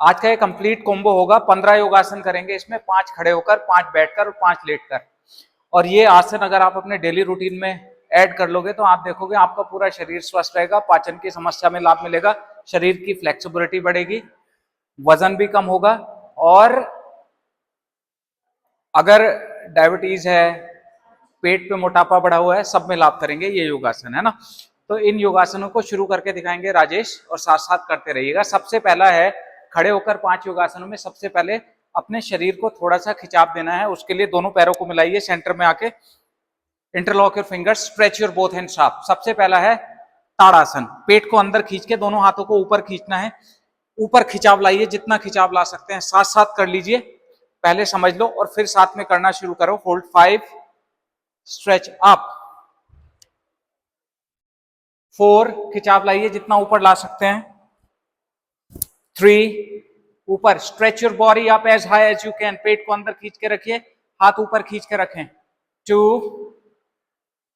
आज का ये कंप्लीट कॉम्बो होगा। 15 योगासन करेंगे इसमें, 5 खड़े होकर, 5 बैठकर और 5 लेटकर। और ये आसन अगर आप अपने डेली रूटीन में ऐड कर लोगे तो आप देखोगे आपका पूरा शरीर स्वस्थ रहेगा, पाचन की समस्या में लाभ मिलेगा, शरीर की फ्लेक्सिबिलिटी बढ़ेगी, वजन भी कम होगा। और अगर डायबिटीज है, पेट पे मोटापा बढ़ा हुआ है, सब में लाभ करेंगे ये योगासन, है ना। तो इन योगासनों को शुरू करके दिखाएंगे राजेश, और साथ साथ करते रहिएगा। सबसे पहला है खड़े होकर 5 योगासनों में सबसे पहले अपने शरीर को थोड़ा सा खिंचाव देना है। उसके लिए दोनों पैरों को मिलाइए सेंटर में आके, interlock your fingers, stretch your both hands up. सबसे पहला है ताड़ासन, पेट को अंदर खींच के दोनों हाथों को ऊपर खींचना है, ऊपर खिंचाव लाइए, जितना खिंचाव ला सकते हैं, साथ साथ कर लीजिए। पहले समझ लो और फिर साथ में करना शुरू करो। होल्ड 5, स्ट्रेच अप 4, खिंचाव लाइए जितना ऊपर ला सकते हैं, 3, ऊपर, stretch your body up as high as you can, पेट को अंदर खींच के रखिए, हाथ ऊपर खींच के रखें, 2,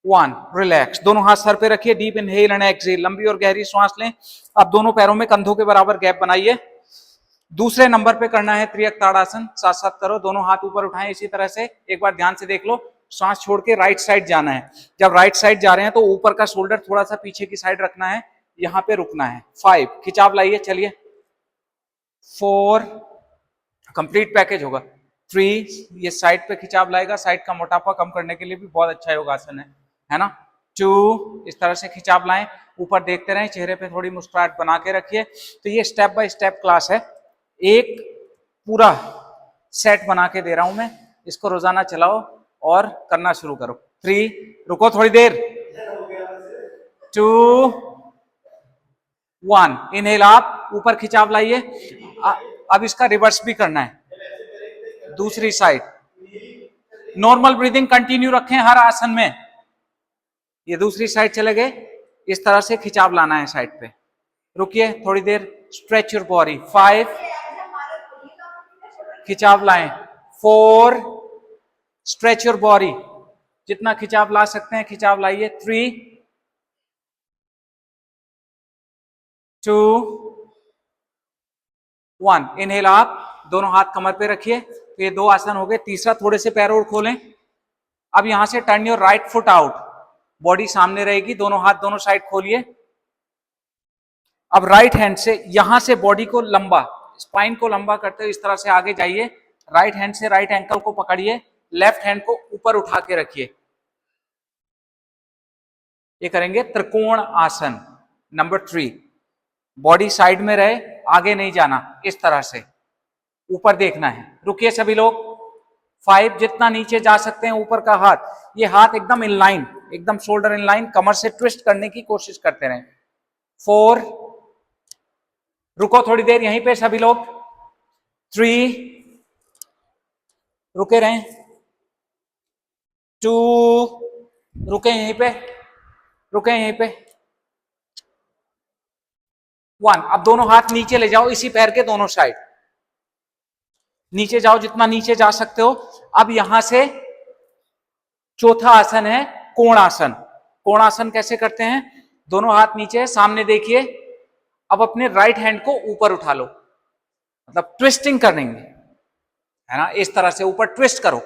1, रिलैक्स। दोनों हाथ सर पे रखिए, डीप इनहेल एंड एक्सहेल, लंबी और गहरी सांस लें। अब दोनों पैरों में कंधों के बराबर गैप बनाइए। दूसरे नंबर पे करना है त्रियक ताड़ासन, साथ साथ करो, दोनों हाथ ऊपर उठाएं इसी तरह से। एक बार ध्यान से देख लो, सांस छोड़ के राइट साइड जाना है। जब राइट साइड जा रहे हैं तो ऊपर का शोल्डर थोड़ा सा पीछे की साइड रखना है, यहां पे रुकना है। 5, खिंचाव लाइए, चलिए, 4, कंप्लीट पैकेज होगा, 3, ये साइड पे खिंचाव लाएगा, साइड का मोटापा कम करने के लिए भी बहुत अच्छा योगासन है ना। 2, इस तरह से खिंचाव लाएं, ऊपर देखते रहें, चेहरे पे थोड़ी मुस्कुराहट बना के रखिए। तो ये स्टेप बाय स्टेप क्लास है, एक पूरा सेट बना के दे रहा हूं मैं, इसको रोजाना चलाओ और करना शुरू करो। 3, रुको थोड़ी देर, 2, 1, इनहेल आप, ऊपर खिंचाव लाइए। अब इसका रिवर्स भी करना है, दूसरी साइड, नॉर्मल ब्रीदिंग कंटिन्यू रखें हर आसन में। ये दूसरी साइड चले गए, इस तरह से खिंचाव लाना है साइड पे, रुकिए थोड़ी देर, स्ट्रेच योर बॉडी, 5, खिंचाव लाएं, 4, स्ट्रेच योर बॉडी, जितना खिंचाव ला सकते हैं खिंचाव लाइए, 3, 2, 1, इनहेल आप, दोनों हाथ कमर पे रखिए। तो ये 2 आसन हो गए। तीसरा, थोड़े से पैर और खोलें। अब यहां से turn your right foot out, body सामने रहेगी, दोनों हाथ दोनों साइड खोलिए। अब राइट हैंड से यहां से बॉडी को लंबा, स्पाइन को लंबा करते हुए इस तरह से आगे जाइए। राइट हैंड से राइट एंकल को पकड़िए, लेफ्ट हैंड को ऊपर उठा के रखिए। ये करेंगे त्रिकोण आसन नंबर 3। बॉडी साइड में रहे, आगे नहीं जाना, इस तरह से ऊपर देखना है। रुकिए सभी लोग, 5, जितना नीचे जा सकते हैं ऊपर का हाथ, ये हाथ एकदम इन लाइन, एकदम शोल्डर इन लाइन, कमर से ट्विस्ट करने की कोशिश करते रहें। 4, रुको थोड़ी देर यहीं पे सभी लोग, 3, रुके रहें, 2, रुके यहीं पे, रुके यहीं पे, 1। अब दोनों हाथ नीचे ले जाओ, इसी पैर के दोनों साइड नीचे जाओ, जितना नीचे जा सकते हो। अब यहां से चौथा आसन है कोणासन। कोणासन कैसे करते हैं, दोनों हाथ नीचे, सामने देखिए। अब अपने राइट हैंड को ऊपर उठा लो, मतलब ट्विस्टिंग करेंगे, है ना, इस तरह से ऊपर ट्विस्ट करो,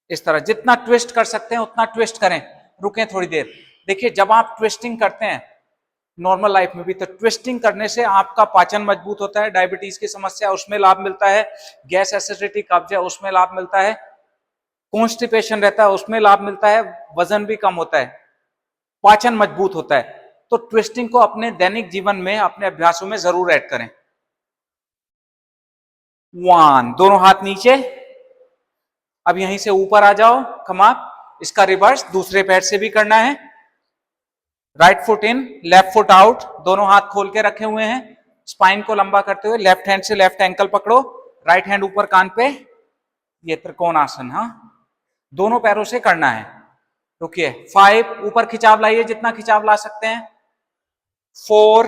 इस तरह जितना ट्विस्ट कर सकते हैं उतना ट्विस्ट करें। रुकें थोड़ी देर, देखिए जब आप ट्विस्टिंग करते हैं नॉर्मल लाइफ में भी, तो ट्विस्टिंग करने से आपका पाचन मजबूत होता है, डायबिटीज की समस्या उसमें लाभ मिलता है, गैस एसिडिटी कब्ज है उसमें लाभ मिलता है, कॉन्स्टिपेशन रहता है उसमें लाभ मिलता है, वजन भी कम होता है, पाचन मजबूत होता है। तो ट्विस्टिंग को अपने दैनिक जीवन में, अपने अभ्यासों में जरूर ऐड करें। 1, दोनों हाथ नीचे। अब यहीं से ऊपर आ जाओ, कमाप। इसका रिवर्स दूसरे पैर से भी करना है, right foot in, left foot out, दोनों हाथ खोल के रखे हुए हैं, स्पाइन को लंबा करते हुए, लेफ्ट हैंड से लेफ्ट एंकल पकड़ो, राइट हैंड ऊपर कान पे, ये त्रिकोण आसन, हाँ, दोनों पैरों से करना है। रुकिए, 5, ऊपर खिंचाव लाइए, जितना खिंचाव ला सकते हैं, 4,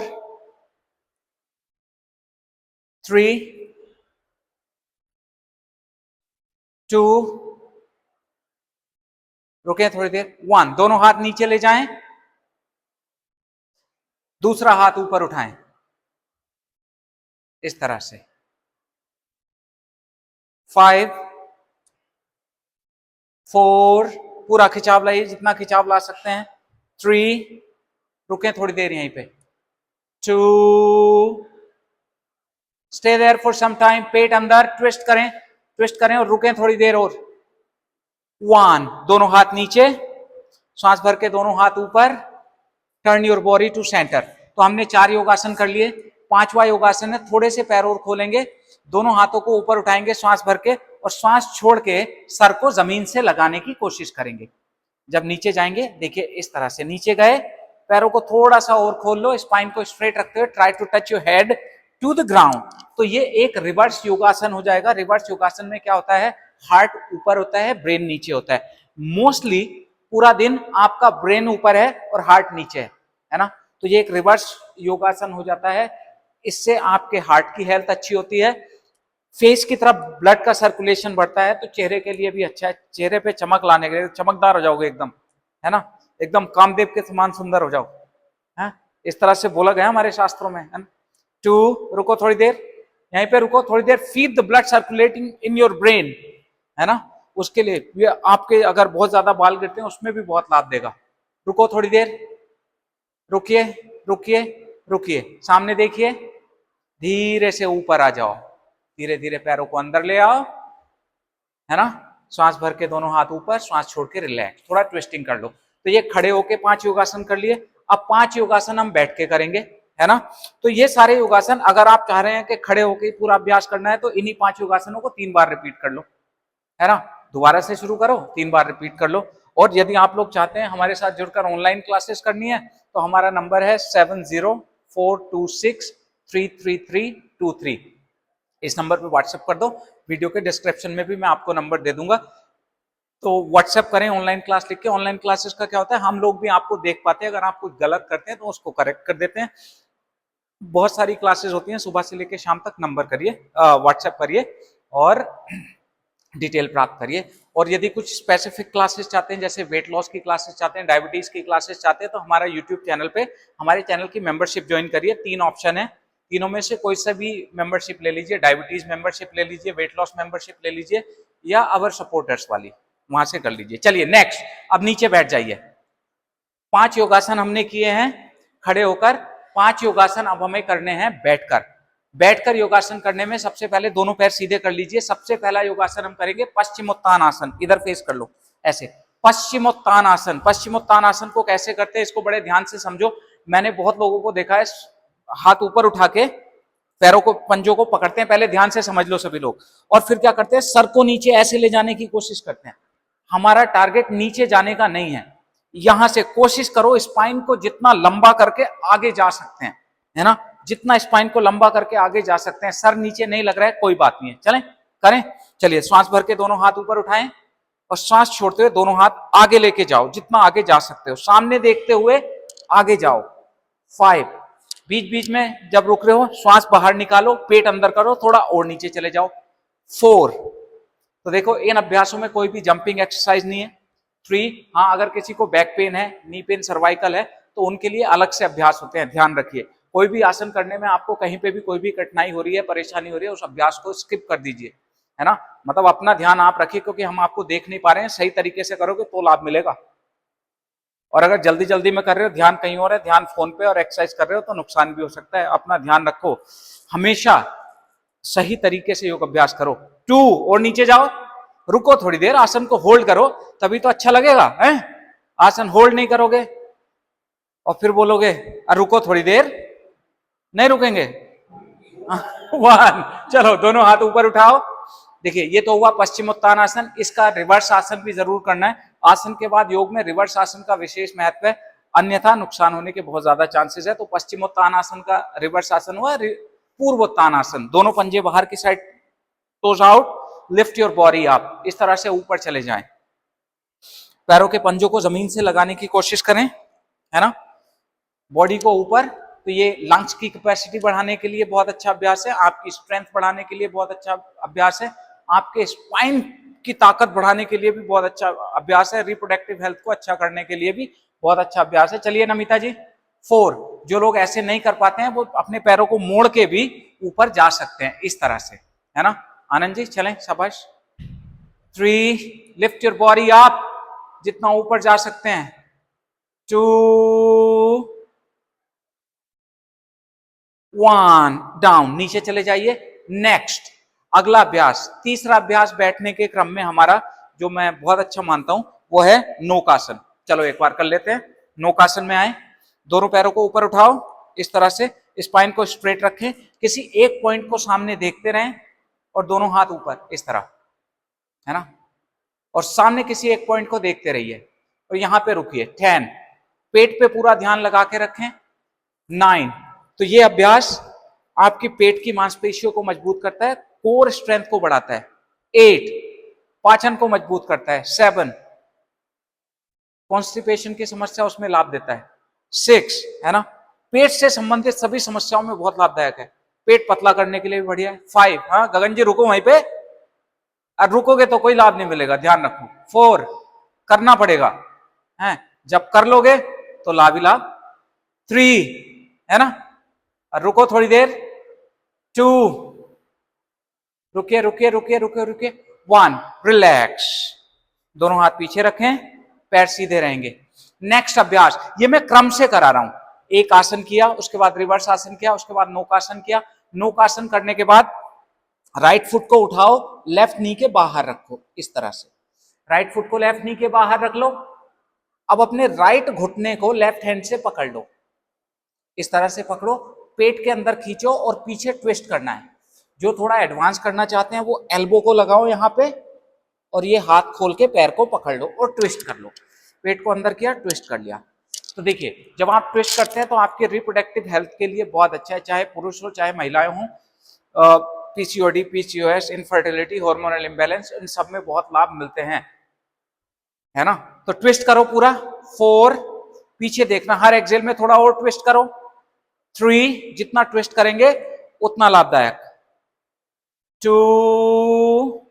3, 2, रुके थोड़ी देर, 1, दोनों हाथ नीचे ले जाएं, दूसरा हाथ ऊपर उठाएं, इस तरह से। 5 4, पूरा खिंचाव लाइए, जितना खिंचाव ला सकते हैं। 3, रुकें थोड़ी देर यहीं पे। 2, stay there for some time, पेट अंदर, ट्विस्ट करें और रुकें थोड़ी देर और। 1, दोनों हाथ नीचे, सांस भर के दोनों हाथ ऊपर, turn your body to centre. तो हमने 4 योगासन कर लिए। 5वां योगासन है, थोड़े से पैर और खोलेंगे, दोनों हाथों को ऊपर उठाएंगे सांस भर के, और सांस छोड़ के सर को जमीन से लगाने की कोशिश करेंगे। जब नीचे जाएंगे, देखिए इस तरह से नीचे गए, पैरों को थोड़ा सा और खोल लो, स्पाइन को स्ट्रेट रखते हुए try to touch your head to the ground. तो ये एक रिवर्स योगासन हो जाएगा। रिवर्स योगासन में क्या होता है, हार्ट ऊपर होता है, ब्रेन नीचे होता है। मोस्टली पूरा दिन आपका ब्रेन ऊपर है और हार्ट नीचे है ना। तो ये एक रिवर्स योगासन हो जाता है। इससे आपके हार्ट की हेल्थ अच्छी होती है, फेस की तरफ ब्लड का सर्कुलेशन बढ़ता है, तो चेहरे के लिए भी अच्छा है। चेहरे पे चमक लाने के लिए, चमकदार हो जाओगे एकदम, है ना, एकदम कामदेव के समान सुंदर हो जाओ, है इस तरह से बोला गया हमारे शास्त्रों में, है ना। 2, रुको थोड़ी देर, यहीं पे रुको थोड़ी देर। Feed the blood circulating in your brain, है ना, उसके लिए ये आपके अगर बहुत ज्यादा बाल गिरते हैं उसमें भी बहुत लाभ देगा। रुको थोड़ी देर, रुकिए रुकिए रुकिए, सामने देखिए, धीरे से ऊपर आ जाओ, धीरे धीरे पैरों को अंदर ले आओ, है ना, सांस भर के दोनों हाथ ऊपर, सांस छोड़ के रिलैक्स, थोड़ा ट्विस्टिंग कर लो। तो ये खड़े होके 5 योगासन कर लिए। अब 5 योगासन हम बैठ के करेंगे, है ना। तो ये सारे योगासन अगर आप चाह रहे हैं कि खड़े होके पूरा अभ्यास करना है, तो इन्हीं 5 योगासनों को 3 बार रिपीट कर लो, है ना। दोबारा से शुरू करो, 3 बार रिपीट कर लो। और यदि आप लोग चाहते हैं हमारे साथ जुड़कर ऑनलाइन क्लासेस करनी है, तो हमारा नंबर है 7042633323। इस नंबर पे व्हाट्सएप कर दो, वीडियो के डिस्क्रिप्शन में भी मैं आपको नंबर दे दूंगा, तो व्हाट्सएप करें ऑनलाइन क्लास लिख के। ऑनलाइन क्लासेस का क्या होता है, हम लोग भी आपको देख पाते हैं, अगर आप कुछ गलत करते हैं तो उसको करेक्ट कर देते हैं। बहुत सारी क्लासेस होती हैं, सुबह से लेकर शाम तक। नंबर करिए, व्हाट्सएप करिए और डिटेल प्राप्त करिए। और यदि कुछ स्पेसिफिक क्लासेस चाहते हैं, जैसे वेट लॉस की क्लासेस चाहते हैं, डायबिटीज की क्लासेस चाहते हैं, तो हमारा यूट्यूब चैनल पे हमारे चैनल की मेंबरशिप ज्वाइन करिए। 3 ऑप्शन है, तीनों में से कोई सा भी मेंबरशिप ले लीजिए। डायबिटीज मेंबरशिप ले लीजिए, वेट लॉस मेंबरशिप ले लीजिए, या अवर सपोर्टर्स वाली, वहां से कर लीजिए। चलिए नेक्स्ट, अब नीचे बैठ जाइए। 5 योगासन हमने किए हैं खड़े होकर, 5 योगासन अब हमें करने हैं बैठकर। बैठकर योगासन करने में सबसे पहले दोनों पैर सीधे कर लीजिए। सबसे पहला योगासन हम करेंगे पश्चिमोत्तानासन। इधर फेस कर लो, ऐसे पश्चिमोत्तानासन। पश्चिमोत्तानासन को कैसे करते हैं इसको बड़े ध्यान से समझो। मैंने बहुत लोगों को देखा है, हाथ ऊपर उठा के पैरों को, पंजों को पकड़ते हैं, पहले ध्यान से समझ लो सभी लोग, और फिर क्या करते हैं, सर को नीचे ऐसे ले जाने की कोशिश करते हैं। हमारा टारगेट नीचे जाने का नहीं है, यहां से कोशिश करो स्पाइन को जितना लंबा करके आगे जा सकते हैं, है ना, जितना स्पाइन को लंबा करके आगे जा सकते हैं। सर नीचे नहीं लग रहा है, कोई बात नहीं है, चलें करें। चलिए, श्वास भर के दोनों हाथ ऊपर उठाएं और श्वास छोड़ते हुए दोनों हाथ आगे लेके जाओ, जितना आगे जा सकते हो, सामने देखते हुए आगे जाओ। 5, बीच बीच में जब रुक रहे हो श्वास बाहर निकालो, पेट अंदर करो, थोड़ा और नीचे चले जाओ। 4, तो देखो इन अभ्यासों में कोई भी जंपिंग एक्सरसाइज नहीं है। 3, हाँ अगर किसी को बैक पेन है, नी पेन, सर्वाइकल है, तो उनके लिए अलग से अभ्यास होते हैं, ध्यान रखिए। कोई भी आसन करने में आपको कहीं पे भी कोई भी कठिनाई हो रही है, परेशानी हो रही है, उस अभ्यास को स्किप कर दीजिए, है ना। मतलब अपना ध्यान आप रखिए, क्योंकि हम आपको देख नहीं पा रहे हैं। सही तरीके से करोगे तो लाभ मिलेगा, और अगर जल्दी जल्दी में कर रहे हो, ध्यान कहीं और है, ध्यान फोन पे और एक्सरसाइज कर रहे हो, तो नुकसान भी हो सकता है। अपना ध्यान रखो, हमेशा सही तरीके से योग अभ्यास करो। 2, और नीचे जाओ, रुको थोड़ी देर, आसन को होल्ड करो, तभी तो अच्छा लगेगा, है। आसन होल्ड नहीं करोगे और फिर बोलोगे रुको थोड़ी देर, नहीं रुकेंगे। 1, चलो दोनों हाथ ऊपर उठाओ। देखिए ये तो हुआ पश्चिमोत्तानासन, इसका रिवर्स आसन भी जरूर करना है। आसन के बाद योग में रिवर्स आसन का विशेष महत्व है, अन्यथा नुकसान होने के बहुत ज्यादा चांसेस है। तो पश्चिमोत्तानासन का रिवर्स आसन हुआ पूर्वोत्तानासन। दोनों पंजे बाहर की side, toes out, lift your body up, इस तरह से ऊपर चले जाएं। पैरों के पंजों को जमीन से लगाने की कोशिश करें, है ना, बॉडी को ऊपर। तो ये लंग्स की कैपेसिटी बढ़ाने के लिए बहुत अच्छा अभ्यास है, आपकी स्ट्रेंथ बढ़ाने के लिए बहुत अच्छा अभ्यास है, आपके स्पाइन की ताकत बढ़ाने के लिए भी बहुत अच्छा अभ्यास है, रिप्रोडक्टिव हेल्थ को अच्छा करने के लिए भी बहुत अच्छा अभ्यास है। चलिए नमिता जी, 4, जो लोग ऐसे नहीं कर पाते हैं वो अपने पैरों को मोड़ के भी ऊपर जा सकते हैं इस तरह से, है ना। आनंद जी चलें, शाबाश। 3, लिफ्ट योर बॉडी अप, जितना ऊपर जा सकते हैं। 2, 1, डाउन, नीचे चले जाइए। नेक्स्ट, अगला अभ्यास, तीसरा अभ्यास बैठने के क्रम में हमारा जो मैं बहुत अच्छा मानता हूं वो है नौकासन। चलो एक बार कर लेते हैं। नौकासन में आए, दोनों पैरों को ऊपर उठाओ इस तरह से, स्पाइन को स्ट्रेट रखें, किसी एक पॉइंट को सामने देखते रहें और दोनों हाथ ऊपर इस तरह, है ना, और सामने किसी एक पॉइंट को देखते रहिए और यहां पे रुकिए। 10, पेट पे पूरा ध्यान लगा के रखें। 9, तो ये अभ्यास आपकी पेट की मांसपेशियों को मजबूत करता है, कोर स्ट्रेंथ को बढ़ाता है। 8, पाचन को मजबूत करता है। 7, कॉन्स्टिपेशन की समस्या उसमें लाभ देता है। 6, है ना, पेट से संबंधित सभी समस्याओं में बहुत लाभदायक है, पेट पतला करने के लिए भी बढ़िया है। 5, हाँ गगन जी रुको वहीं पे, और रुकोगे तो कोई लाभ नहीं मिलेगा, ध्यान रखो। 4, करना पड़ेगा, है, जब कर लोगे तो लाभ ही लाभ। 3, है ना, और रुको थोड़ी देर। 2, रुकिए रुकिए रुकिए रुकिए रुकिए। 1, रिलैक्स, दोनों हाथ पीछे रखें, पैर सीधे रहेंगे। नेक्स्ट अभ्यास, ये मैं क्रम से करा रहा हूं, एक आसन किया, उसके बाद रिवर्स आसन किया, उसके बाद नौकासन किया। नौकासन करने के बाद राइट फुट को उठाओ, लेफ्ट नी के बाहर रखो इस तरह से, राइट फुट को लेफ्ट नी के बाहर रख लो। अब अपने राइट घुटने को लेफ्ट हैंड से पकड़ लो, इस तरह से पकड़ो, पेट के अंदर खींचो और पीछे ट्विस्ट करना है। जो थोड़ा एडवांस करना चाहते हैं वो एल्बो को लगाओ यहाँ पे और ये हाथ खोल के पैर को पकड़ लो और ट्विस्ट कर लो। पेट को अंदर किया, ट्विस्ट कर लिया। तो देखिए जब आप ट्विस्ट करते हैं तो आपके रिप्रोडक्टिव हेल्थ के लिए बहुत अच्छा है, चाहे पुरुष हो चाहे महिलाएं हों। PCOD, PCOS, infertility, hormonal imbalance, इन सब में बहुत लाभ मिलते हैं, है ना। तो ट्विस्ट करो पूरा। 4, पीछे देखना, हर एक्सेल में थोड़ा और ट्विस्ट करो। 3, जितना ट्विस्ट करेंगे उतना लाभदायक। 2,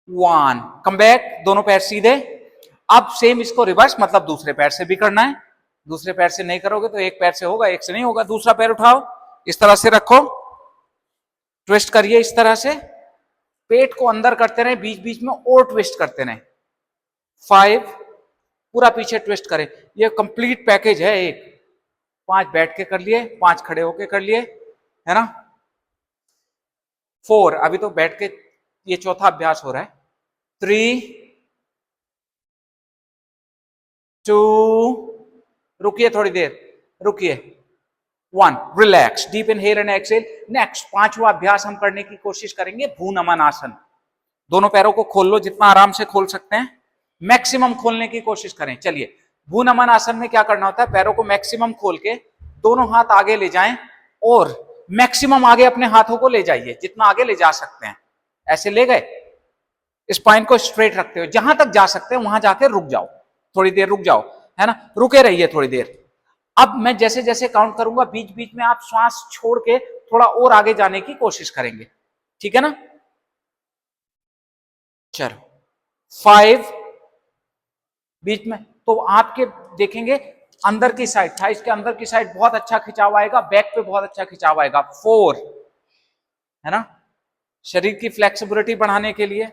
1, कम बैक, दोनों पैर सीधे। अब सेम इसको रिवर्स, मतलब दूसरे पैर से भी करना है। दूसरे पैर से नहीं करोगे तो एक पैर से होगा, एक से नहीं होगा। दूसरा पैर उठाओ, इस तरह से रखो, ट्विस्ट करिए इस तरह से, पेट को अंदर करते रहे, बीच बीच में और ट्विस्ट करते रहे। 5, पूरा पीछे ट्विस्ट करें। ये कंप्लीट पैकेज है एक। 5 बैठ के कर लिए, 5 खड़े होके कर लिए, है ना। 4, अभी तो बैठ के, ये चौथा अभ्यास हो रहा है। 3, 2, रुकिए थोड़ी देर, रुकिए। 1, relax, deep inhale and exhale. Next, पांचवा अभ्यास हम करने की कोशिश करेंगे भू नमन आसन। दोनों पैरों को खोल लो, जितना आराम से खोल सकते हैं, मैक्सिमम खोलने की कोशिश करें। चलिए, भू नमन आसन में क्या करना होता है, पैरों को मैक्सिमम खोल के दोनों हाथ आगे ले जाएं और मैक्सिमम आगे अपने हाथों को ले जाइए, जितना आगे ले जा सकते हैं। ऐसे ले गए, स्पाइन को स्ट्रेट रखते हो, जहां तक जा सकते हैं वहां जाके रुक जाओ, थोड़ी देर रुक जाओ, है ना, रुके रहिए थोड़ी देर। अब मैं जैसे जैसे काउंट करूंगा, बीच बीच में आप श्वास छोड़ के थोड़ा और आगे जाने की कोशिश करेंगे, ठीक है ना। चलो, 5, बीच में तो आपके देखेंगे अंदर की साइड, थाइस के अंदर की साइड बहुत अच्छा खिंचाव आएगा, बैक पे बहुत अच्छा खिंचाव आएगा। 4, है ना, शरीर की फ्लेक्सिबिलिटी बढ़ाने के लिए,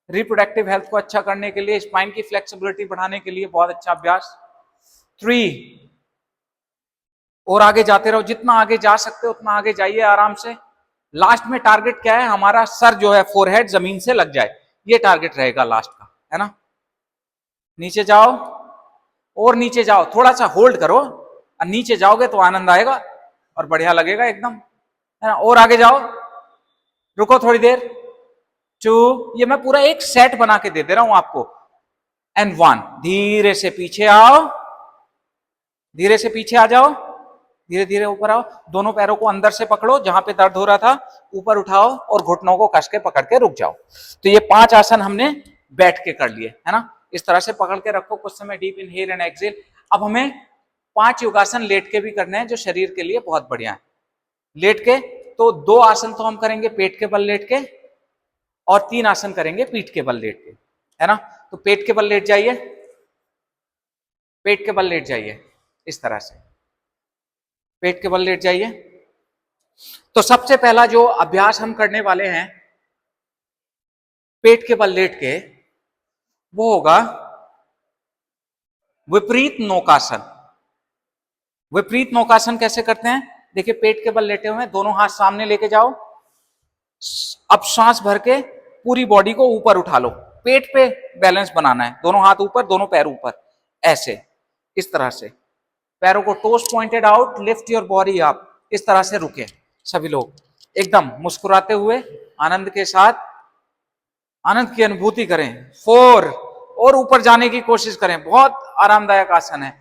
रिप्रोडक्टिव हेल्थ को अच्छा करने के लिए, स्पाइन की फ्लेक्सिबिलिटी बढ़ाने के लिए बहुत अच्छा अभ्यास। 3, और आगे जाते रहो, जितना आगे जा सकते हो उतना आगे जाइए आराम से। लास्ट में टारगेट क्या है हमारा, सर जो है फोरहेड जमीन से लग जाए, ये टारगेट रहेगा लास्ट का, है ना। नीचे जाओ और नीचे जाओ, थोड़ा सा होल्ड करो और नीचे जाओगे तो आनंद आएगा और बढ़िया लगेगा एकदम, है ना। और आगे जाओ, रुको थोड़ी देर। 2, ये मैं पूरा एक सेट बना के दे रहा हूं आपको। एंड 1, धीरे से पीछे आओ, धीरे से पीछे आ जाओ, धीरे धीरे ऊपर आओ, दोनों पैरों को अंदर से पकड़ो, जहां पे दर्द हो रहा था ऊपर उठाओ और घुटनों को कस के पकड़ के रुक जाओ। तो ये 5 आसन हमने बैठ के कर लिए, है ना। इस तरह से पकड़ के रखो कुछ समय, डीप इनहेल एंड एक्सहेल। अब हमें 5 योगासन लेट के भी करने हैं, जो शरीर के लिए बहुत बढ़िया है। लेट के तो 2 आसन तो हम करेंगे पेट के बल लेट के, और 3 आसन करेंगे पीठ के बल लेट के, है ना। तो पेट के बल लेट जाइए, पेट के बल लेट जाइए, इस तरह से पेट के बल लेट जाइए। तो सबसे पहला जो अभ्यास हम करने वाले हैं पेट के बल लेट के, वो होगा विपरीत नौकासन। विपरीत नौकासन कैसे करते हैं? देखिए, पेट के बल लेटे हुए हैं, दोनों हाथ सामने लेके जाओ, अब सांस भर के पूरी बॉडी को ऊपर उठा लो, पेट पे बैलेंस बनाना है, दोनों हाथ ऊपर, दोनों पैर ऊपर, ऐसे, इस तरह से पैरों को toes pointed out, lift your body up, इस तरह से रुके सभी लोग, एकदम मुस्कुराते हुए, आनंद के साथ, आनंद की अनुभूति करें। 4 और ऊपर जाने की कोशिश करें, बहुत आरामदायक आसन है,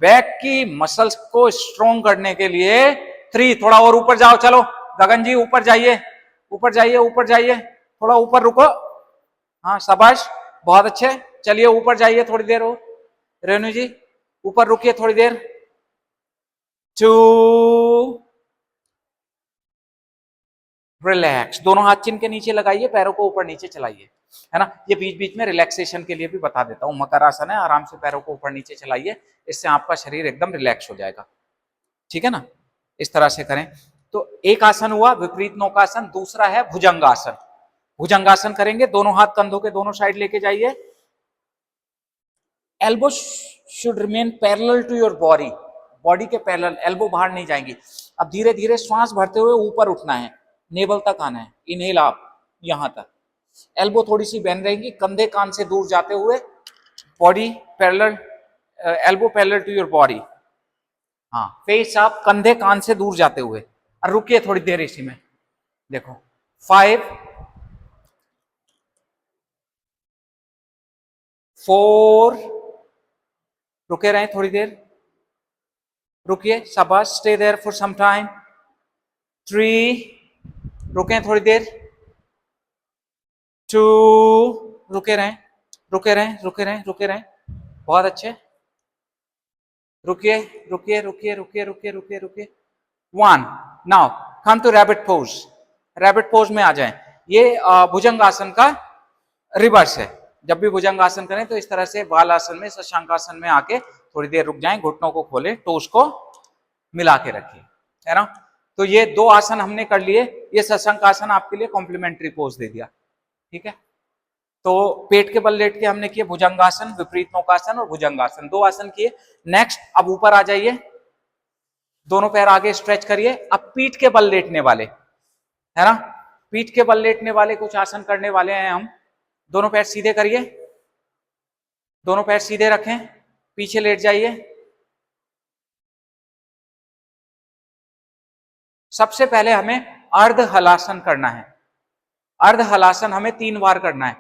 बैक की मसल्स को स्ट्रॉन्ग करने के लिए। 3, थोड़ा और ऊपर जाओ, चलो गगन जी ऊपर जाइए, ऊपर जाइए, ऊपर जाइए, थोड़ा ऊपर रुको, हाँ शाबाश, बहुत अच्छे, चलिए ऊपर जाइए थोड़ी देर और, रेणु जी ऊपर रुकिए थोड़ी देर। 2, रिलैक्स, दोनों हाथ चिन के नीचे लगाइए, पैरों को ऊपर नीचे चलाइए, है ना। ये बीच बीच में रिलैक्सेशन के लिए भी बता देता हूं, मकर आसन है, आराम से पैरों को ऊपर नीचे चलाइए, इससे आपका शरीर एकदम रिलैक्स हो जाएगा, ठीक है ना। इस तरह से करें। तो एक आसन हुआ विपरीत नौकासन, दूसरा है भुजंगासन। भुजंगासन करेंगे, दोनों हाथ कंधों के दोनों साइड लेके जाइए, elbow should remain parallel to your body, body के पैरेलल, एल्बो बाहर नहीं जाएंगी। अब धीरे धीरे श्वास भरते हुए ऊपर उठना है, नेवल तक आना है, इनहेल आप यहां तक, एल्बो थोड़ी सी बेंड रहेगी, कंधे कान से दूर जाते हुए, body parallel, elbow parallel to your body, हाँ फेस आप कंधे कान से दूर जाते हुए, और रुकिए थोड़ी देर इसी में, देखो 5, 4, रुके रहें थोड़ी देर, रुकिए, शाबाश, stay there for some time. 3, रुके थोड़ी देर। 2, रुके रहें, रुके रहें, रुके रहें, रुके रहें, बहुत अच्छे, रुकिए, रुकिए, रुकिए, रुकिए, रुकिए, रुकिए, रुकिए। 1, now come to rabbit pose, rabbit pose में आ जाएं। ये भुजंग आसन का रिवर्स है, जब भी भुजंग आसन करें तो इस तरह से बाल आसन में, शशांकासन में आके थोड़ी देर रुक जाएं, घुटनों को खोलें, टोस को मिला के रखिए, है ना। तो ये 2 आसन हमने कर लिए, ये शशांकासन आपके लिए कॉम्प्लीमेंट्री पोज दे दिया, ठीक है। तो पेट के बल लेट के हमने किए भुजंगासन, विपरीत नौकासन और भुजंगासन, 2 आसन किए। नेक्स्ट अब ऊपर आ जाइए, दोनों पैर आगे स्ट्रेच करिए, अब पीठ के बल लेटने वाले, है ना, पीठ के बल लेटने वाले कुछ आसन करने वाले हैं हम। दोनों पैर सीधे करिए, दोनों पैर सीधे रखें, पीछे लेट जाइए। सबसे पहले हमें अर्ध हलासन करना है, अर्ध हलासन हमें 3 बार करना है,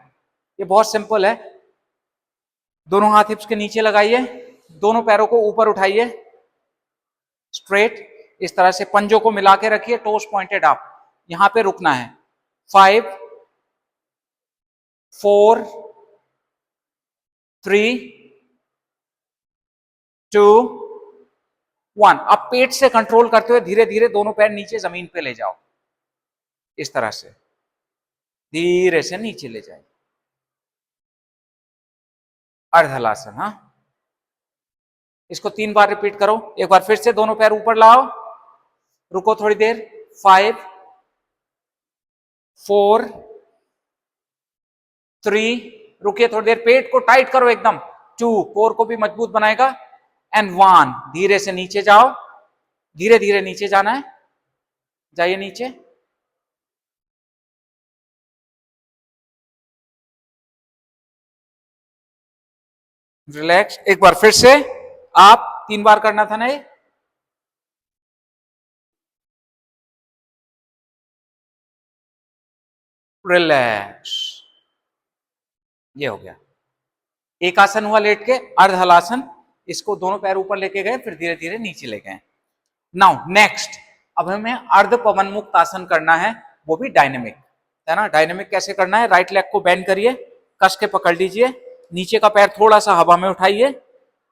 ये बहुत सिंपल है। दोनों हाथ हिप्स के नीचे लगाइए, दोनों पैरों को ऊपर उठाइए स्ट्रेट, इस तरह से पंजों को मिला के रखिए, टोस पॉइंटेड अप, यहां पे रुकना है। 5, 4, 3, 2, 1। अब पेट से कंट्रोल करते हुए धीरे धीरे दोनों पैर नीचे जमीन पे ले जाओ, इस तरह से धीरे से नीचे ले जाए, अर्धहलासन। हाँ, इसको 3 बार रिपीट करो, एक बार फिर से दोनों पैर ऊपर लाओ, रुको थोड़ी देर। 5, 4, 3, रुकिए थोड़ी देर, पेट को टाइट करो एकदम, 2, कोर को भी मजबूत बनाएगा, एंड 1, धीरे से नीचे जाओ, धीरे धीरे नीचे जाना है, जाइए नीचे। रिलैक्स, एक बार फिर से, आप 3 बार करना था ना ये, रिलैक्स, ये हो गया। एक आसन हुआ लेट के, अर्ध हलासन, इसको दोनों पैर ऊपर लेके गए, फिर धीरे धीरे नीचे ले गए। नाउ नेक्स्ट, अब हमें अर्ध पवन मुक्त आसन करना है, वो भी डायनेमिक, है ना। डायनेमिक कैसे करना है? राइट लेग को बेंड करिए, कस के पकड़ लीजिए, नीचे का पैर थोड़ा सा हवा में उठाइए,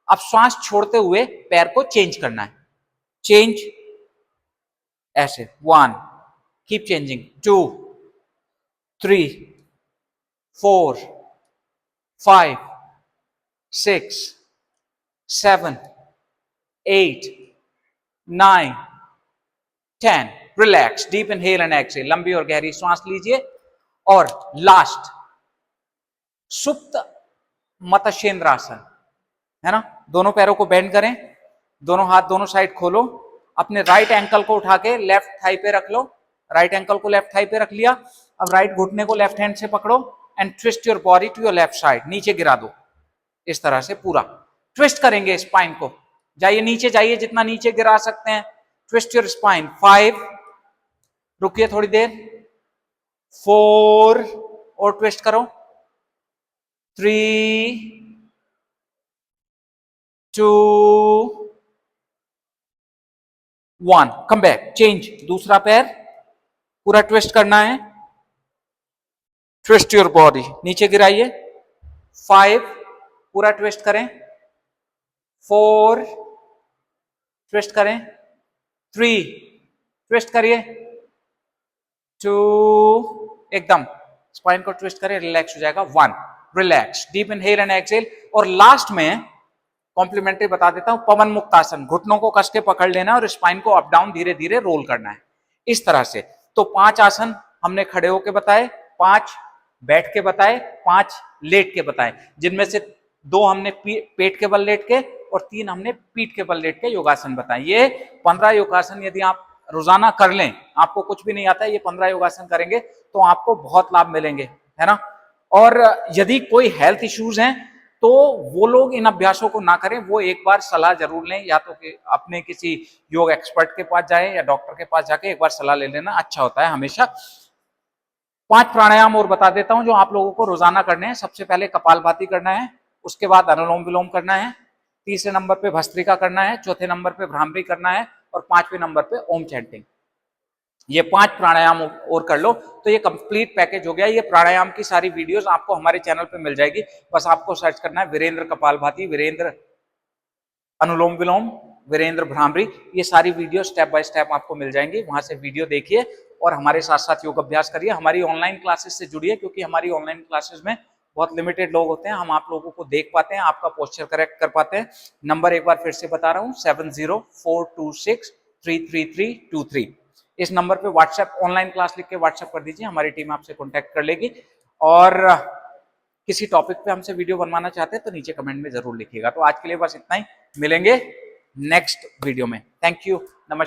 अब श्वास छोड़ते हुए पैर को चेंज करना है, चेंज ऐसे, 1, keep changing, 2, 3, 4, 5, 6, 7, 8, 9, 10. Relax, deep inhale and exhale, लंबी और गहरी सांस लीजिए। और लास्ट सुप्त मत्स्येंद्रासन, है ना। दोनों पैरों को बेंड करें, दोनों हाथ दोनों साइड खोलो, अपने राइट एंकल को उठा के लेफ्ट थाई पे रख लो, राइट एंकल को लेफ्ट थाई पे रख लिया। अब राइट घुटने को लेफ्ट हैंड से पकड़ो and twist your body to your left side, नीचे गिरा दो। इस तरह से पूरा ट्विस्ट करेंगे स्पाइन को। जाइए नीचे, जाइए जितना नीचे गिरा सकते हैं। Twist your spine. 5, रुकिए थोड़ी देर। 4 और ट्विस्ट करो। 3, 2, 1, कम बैक, चेंज। दूसरा पैर पूरा ट्विस्ट करना है। ट्विस्ट योर बॉडी, नीचे गिराइए। 5, पूरा ट्विस्ट करें। 4, ट्विस्ट करें। 3, ट्विस्ट करिए। 2, एकदम स्पाइन को ट्विस्ट करें, रिलैक्स हो जाएगा। 1, relax, deep inhale and exhale. और लास्ट में कॉम्प्लीमेंट्री बता देता हूं, पवन मुक्त आसन। घुटनों को कस के पकड़ लेना और स्पाइन को अप डाउन धीरे धीरे रोल करना है, इस तरह से। तो 5 आसन हमने खड़े होके बताए, 5 बैठ के बताए, 5 लेट के बताए, जिनमें से 2 हमने पेट के बल लेट के और 3 हमने पीठ के बल लेट के योगासन बताए। ये 15 योगासन यदि आप रोजाना कर लें, आपको कुछ भी नहीं आता है, ये 15 योगासन करेंगे तो आपको बहुत लाभ मिलेंगे, है ना। और यदि कोई हेल्थ इश्यूज हैं तो वो लोग इन अभ्यासों को ना करें, वो एक बार सलाह जरूर लें, या तो कि अपने किसी योग एक्सपर्ट के पास जाएं या डॉक्टर के पास जाके एक बार सलाह ले लेना अच्छा होता है हमेशा। 5 प्राणायाम और बता देता हूं जो आप लोगों को रोजाना करने हैं। सबसे पहले कपालभाति करना है, उसके बाद अनुलोम विलोम करना है, तीसरे नंबर पे भस्त्रिका करना है, चौथे नंबर पे भ्रामरी करना है और 5वें नंबर पे ओम चैंटिंग। ये 5 प्राणायाम और कर लो तो ये कंप्लीट पैकेज हो गया। ये प्राणायाम की सारी वीडियोस आपको हमारे चैनल पे मिल जाएगी, बस आपको सर्च करना है वीरेंद्र कपालभाति, वीरेंद्र अनुलोम विलोम, वीरेंद्र भ्रामरी। ये सारी वीडियो स्टेप बाय स्टेप आपको मिल जाएंगी, वहां से वीडियो देखिए और हमारे साथ साथ योग अभ्यास करिए। हमारी ऑनलाइन क्लासेस से जुड़िए, क्योंकि हमारी ऑनलाइन क्लासेस में बहुत लिमिटेड लोग होते हैं, हम आप लोगों को देख पाते हैं, आपका पोस्चर करेक्ट कर पाते हैं। नंबर एक बार फिर से बता रहा हूँ, 7042633323। इस नंबर पे व्हाट्सएप, ऑनलाइन क्लास लिख के व्हाट्सएप कर दीजिए, हमारी टीम आपसे कॉन्टैक्ट कर लेगी। और किसी टॉपिक पे हमसे वीडियो बनवाना चाहते हैं तो नीचे कमेंट में जरूर लिखिएगा। तो आज के लिए बस इतना ही, मिलेंगे नेक्स्ट वीडियो में। थैंक यू, नमस्कार।